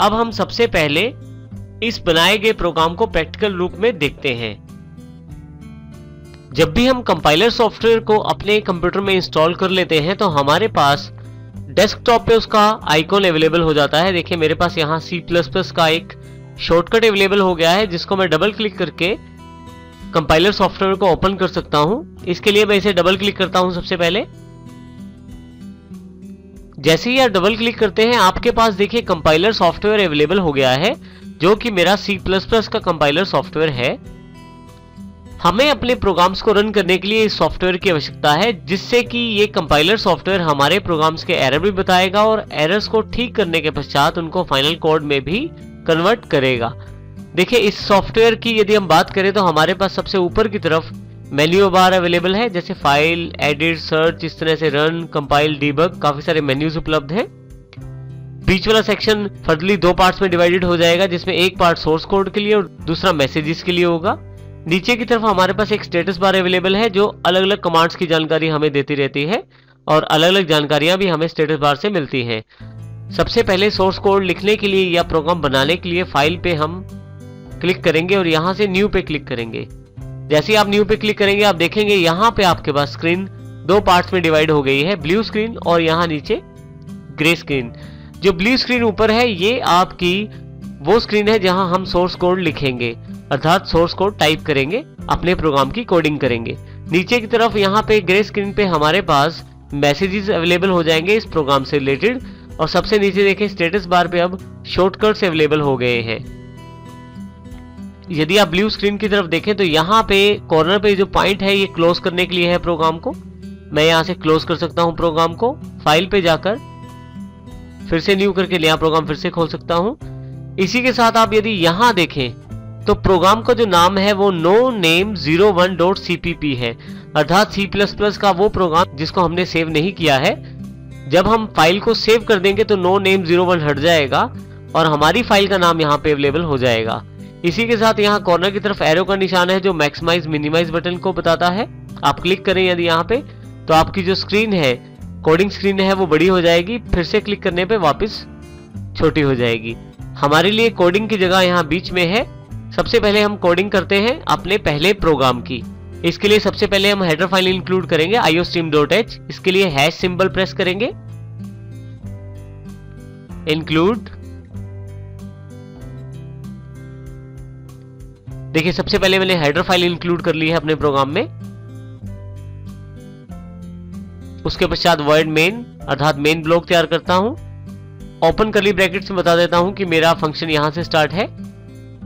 अब हम सबसे पहले इस बनाए गए प्रोग्राम को प्रैक्टिकल रूप में देखते हैं। जब भी हम कंपाइलर सॉफ्टवेयर को अपने कंप्यूटर में इंस्टॉल कर लेते हैं तो हमारे पास डेस्कटॉप पे उसका आइकॉन अवेलेबल हो जाता है। देखिए मेरे पास यहाँ C++ का एक शॉर्टकट अवेलेबल हो गया है जिसको मैं डबल क्लिक करके कंपाइलर सॉफ्टवेयर को ओपन कर सकता हूं। इसके लिए मैं इसे डबल क्लिक करता हूं। सबसे पहले जैसे ही आप डबल क्लिक करते हैं आपके पास देखिए कंपाइलर सॉफ्टवेयर अवेलेबल हो गया है जो कि मेरा C++ का कंपाइलर सॉफ्टवेयर है। हमें अपने प्रोग्राम्स को रन करने के लिए इस सॉफ्टवेयर की आवश्यकता है जिससे कि ये कंपाइलर सॉफ्टवेयर हमारे प्रोग्राम्स के एरर भी बताएगा और एरर्स को ठीक करने के पश्चात उनको फाइनल कोड में भी कन्वर्ट करेगा। देखिए इस सॉफ्टवेयर की यदि हम बात करें तो हमारे पास सबसे ऊपर की तरफ मेन्यू बार अवेलेबल है, जैसे फाइल, एडिट, सर्च, इस तरह से रन, कंपाइल, डीबग, काफी सारे मेन्यूज उपलब्ध हैं। बीच वाला सेक्शन फर्दरली दो पार्ट्स में डिवाइडेड हो जाएगा जिसमें एक पार्ट सोर्स कोड के लिए और दूसरा मैसेजेस के लिए होगा। नीचे की तरफ हमारे पास एक स्टेटस बार अवेलेबल है जो अलग अलग कमांड्स की जानकारी हमें देती रहती है और अलग अलग जानकारियां भी हमें स्टेटस बार से मिलती हैं। सबसे पहले सोर्स कोड लिखने के लिए या प्रोग्राम बनाने के लिए फाइल पे हम क्लिक करेंगे और यहां से न्यू पे क्लिक करेंगे। जैसे ही आप न्यू पे क्लिक करेंगे आप देखेंगे यहां पे आपके पास स्क्रीन दो पार्ट्स में डिवाइड हो गई है, ब्लू स्क्रीन और यहां नीचे ग्रे स्क्रीन। जो ब्लू स्क्रीन ऊपर है ये आपकी वो स्क्रीन है जहां हम सोर्स कोड लिखेंगे, अर्थात सोर्स कोड टाइप करेंगे, अपने प्रोग्राम की कोडिंग करेंगे। नीचे की तरफ यहाँ पे ग्रे स्क्रीन पे हमारे पास मैसेजेस अवेलेबल हो जाएंगे इस प्रोग्राम से रिलेटेड और सबसे नीचे देखें स्टेटस बार पे अब शॉर्टकट्स अवेलेबल हो गए हैं। यदि आप ब्लू स्क्रीन की तरफ देखें तो यहाँ पे कॉर्नर पे जो पॉइंट है ये क्लोज करने के लिए है प्रोग्राम को। मैं यहाँ से क्लोज कर सकता हूँ प्रोग्राम को, फाइल पे जाकर फिर से न्यू करके नया प्रोग्राम फिर से खोल सकता हूँ। इसी के साथ आप यदि यहाँ देखें तो प्रोग्राम का जो नाम है वो noname01.cpp है, अर्थात C++ का वो प्रोग्राम जिसको हमने सेव नहीं किया है। जब हम फाइल को सेव कर देंगे तो noname01 हट जाएगा और हमारी फाइल का नाम यहाँ पे अवेलेबल हो जाएगा। इसी के साथ यहाँ कॉर्नर की तरफ एरो का निशान है जो मैक्सिमाइज मिनिमाइज बटन को बताता है। आप क्लिक करें यदि यहाँ पे तो आपकी जो स्क्रीन है, कोडिंग स्क्रीन है, वो बड़ी हो जाएगी, फिर से क्लिक करने पे वापस छोटी हो जाएगी। हमारे लिए कोडिंग की जगह यहाँ बीच में है। सबसे पहले हम कोडिंग करते हैं अपने पहले प्रोग्राम की। इसके लिए सबसे पहले हम हेडर फाइल इंक्लूड करेंगे iostream.h। इसके लिए हैश सिंबल प्रेस करेंगे, इंक्लूड। देखिए सबसे पहले मैंने हेडर फाइल इंक्लूड कर ली है अपने प्रोग्राम में। उसके पश्चात वर्ड मेन अर्थात मेन ब्लॉक तैयार करता हूं। ओपन करली ब्रैकेट्स में बता देता हूं कि मेरा फंक्शन यहां से स्टार्ट है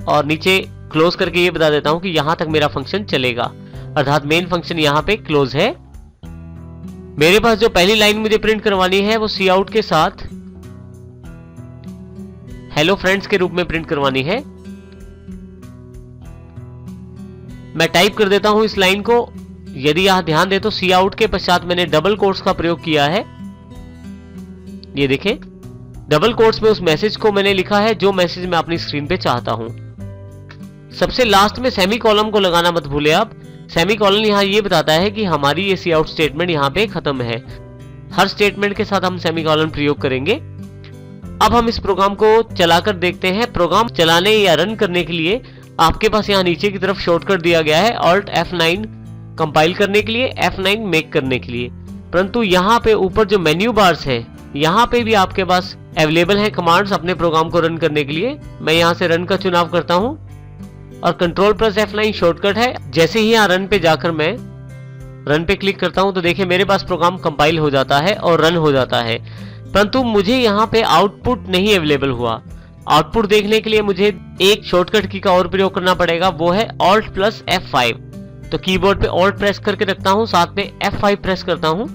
और नीचे क्लोज करके ये बता देता हूं कि यहां तक मेरा फंक्शन चलेगा, अर्थात मेन फंक्शन यहां पे क्लोज है। मेरे पास जो पहली लाइन मुझे प्रिंट करवानी है वो सी आउट के साथ हेलो फ्रेंड्स के रूप में प्रिंट करवानी है। मैं टाइप कर देता हूं इस लाइन को। यदि यहां ध्यान दे तो सी आउट के पश्चात मैंने डबल कोट्स का प्रयोग किया है। ये देखें डबल कोट्स में उस मैसेज को मैंने लिखा है जो मैसेज मैं अपनी स्क्रीन पे चाहता हूं। सबसे लास्ट में सेमी कॉलम को लगाना मत भूले आप। सेमी कॉलन यहां ये बताता है कि हमारी ये सी आउट स्टेटमेंट यहां पे खत्म है। हर स्टेटमेंट के साथ हम सेमी कॉलन प्रयोग करेंगे। अब हम इस प्रोग्राम को चलाकर देखते हैं। प्रोग्राम चलाने या रन करने के लिए आपके पास यहाँ नीचे की तरफ शॉर्टकट दिया गया है Alt F9 कंपाइल करने के लिए, F9 मेक करने के लिए। परंतु यहाँ पे ऊपर जो मेन्यू बार्स है यहाँ पे भी आपके पास अवेलेबल है कमांड्स अपने प्रोग्राम को रन करने के लिए। मैं यहाँ से रन का चुनाव करता हूँ और Ctrl+F9 शॉर्टकट है। जैसे ही यहाँ रन पे जाकर मैं रन पे क्लिक करता हूँ तो देखिए मेरे पास प्रोग्राम कंपाइल हो जाता है और रन हो जाता है। परंतु मुझे यहाँ पे आउटपुट नहीं अवेलेबल हुआ। आउटपुट देखने के लिए मुझे एक शॉर्टकट की का और प्रयोग करना पड़ेगा, वो है Alt+F5। तो कीबोर्ड पे Alt प्रेस करके रखता हूँ, साथ में F5 प्रेस करता हूँ।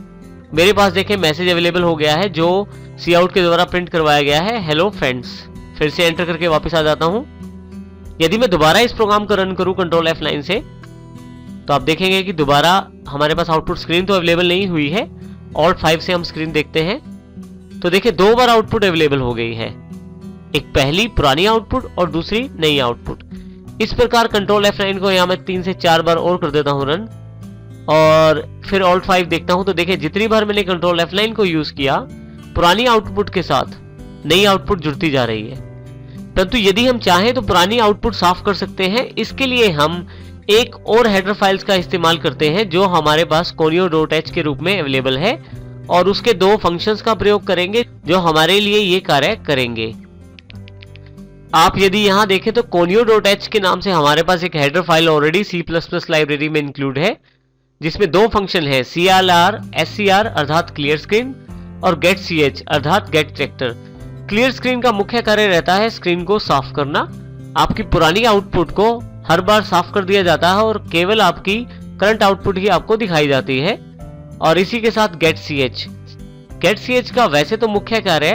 मेरे पास देखें मैसेज अवेलेबल हो गया है जो सी आउट के द्वारा प्रिंट करवाया गया है, हेलो फ्रेंड्स। फिर से एंटर करके वापस आ जाता हूँ। यदि मैं दोबारा इस प्रोग्राम को रन करूँ Ctrl F9 से तो आप देखेंगे कि दोबारा हमारे पास आउटपुट स्क्रीन तो अवेलेबल नहीं हुई है। Alt 5 से हम स्क्रीन देखते हैं तो देखिए दो बार आउटपुट अवेलेबल हो गई है, एक पहली पुरानी आउटपुट और दूसरी नई आउटपुट। इस प्रकार Ctrl F9 को यहाँ मैं 3 से 4 बार और कर देता हूँ रन और फिर Alt 5 देखता हूँ तो देखिए जितनी बार मैंने Ctrl F9 को यूज किया पुरानी आउटपुट के साथ नई आउटपुट जुड़ती जा रही है। परंतु यदि हम चाहें तो पुरानी आउटपुट साफ कर सकते हैं। इसके लिए हम एक और हेडर फाइल्स का इस्तेमाल करते हैं जो हमारे पास conio.h के रूप में अवेलेबल है, और उसके दो फंक्शंस का प्रयोग करेंगे जो हमारे लिए ये कार्य करेंगे। आप यदि यहां देखें तो conio.h के नाम से हमारे पास एक header file already C++ library में इंक्लूड है, जिसमें दो फंक्शन है clr scr अर्थात क्लियर स्क्रीन और getch अर्थात गेट कैरेक्टर। क्लियर स्क्रीन का मुख्य कार्य रहता है स्क्रीन को साफ करना। आपकी पुरानी आउटपुट को हर बार साफ कर दिया जाता है और केवल आपकी करंट आउटपुट ही आपको दिखाई जाती है। और इसी के साथ getch का वैसे तो मुख्य कार्य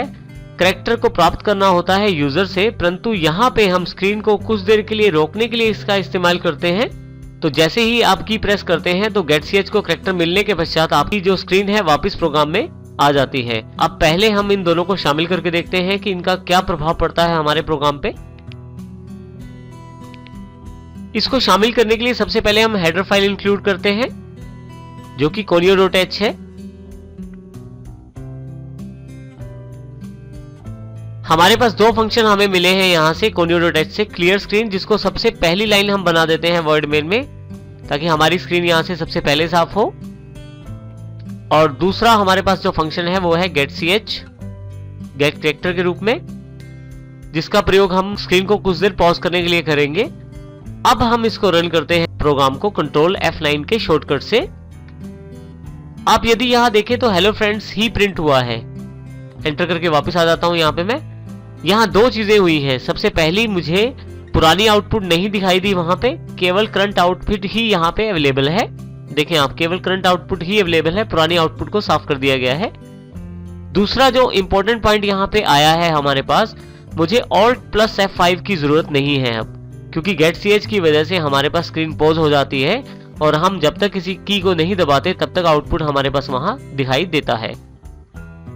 कैरेक्टर को प्राप्त करना होता है यूजर से, परंतु यहाँ पे हम स्क्रीन को कुछ देर के लिए रोकने के लिए इसका इस्तेमाल करते हैं। तो जैसे ही आप की प्रेस करते हैं तो getch को कैरेक्टर मिलने के पश्चात आपकी जो स्क्रीन है वापस प्रोग्राम में आ जाती है। अब पहले हम इन दोनों को शामिल करके देखते हैं कि इनका क्या प्रभाव पड़ता है हमारे प्रोग्राम पे। इसको शामिल करने के लिए सबसे पहले हम हेडर फाइल इंक्लूड करते हैं जो कि conio.h है। हमारे पास दो फंक्शन हमें मिले हैं यहां से conio.h से, क्लियर स्क्रीन जिसको सबसे पहली लाइन हम बना देते हैं वर्ड मेन में ताकि हमारी स्क्रीन यहां से सबसे पहले साफ हो, और दूसरा हमारे पास जो फंक्शन है वो है getch गेट कैरेक्टर के रूप में, जिसका प्रयोग हम स्क्रीन को कुछ देर पॉज करने के लिए करेंगे। अब हम इसको रन करते हैं प्रोग्राम को कंट्रोल F9 के शॉर्टकट से। आप यदि यहां देखें तो हेलो फ्रेंड्स ही प्रिंट हुआ है। एंटर करके वापस आ जाता हूं। यहां पे मैं यहां दो चीजें हुई हैं। सबसे पहली, मुझे पुरानी आउटपुट नहीं दिखाई दी, वहां पे केवल करंट आउटपुट ही यहां पे अवेलेबल है। देखें आप, केवल करंट आउटपुट ही अवेलेबल है, पुरानी आउटपुट को साफ कर दिया गया है। दूसरा जो इंपॉर्टेंट पॉइंट यहाँ पे आया है हमारे पास, मुझे Alt+ F5 की जरूरत नहीं है अब, क्योंकि getch की वजह से हमारे पास स्क्रीन पॉज हो जाती है और हम जब तक किसी की को नहीं दबाते तब तक आउटपुट हमारे पास वहां दिखाई देता है।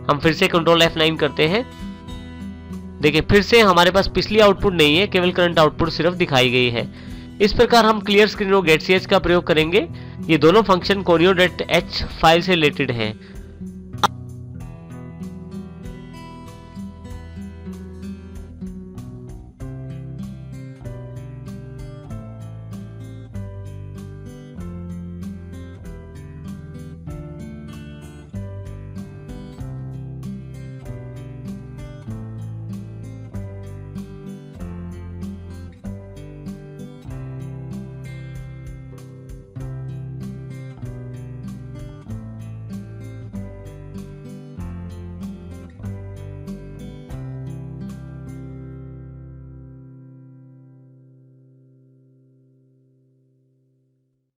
हम फिर से कंट्रोल F9 करते हैं। देखिए फिर से हमारे पास पिछली आउटपुट नहीं है, केवल करंट आउटपुट सिर्फ दिखाई गई है। इस प्रकार हम क्लियर स्क्रीन और getch का प्रयोग करेंगे। ये दोनों फंक्शन conio.h फाइल से रिलेटेड हैं।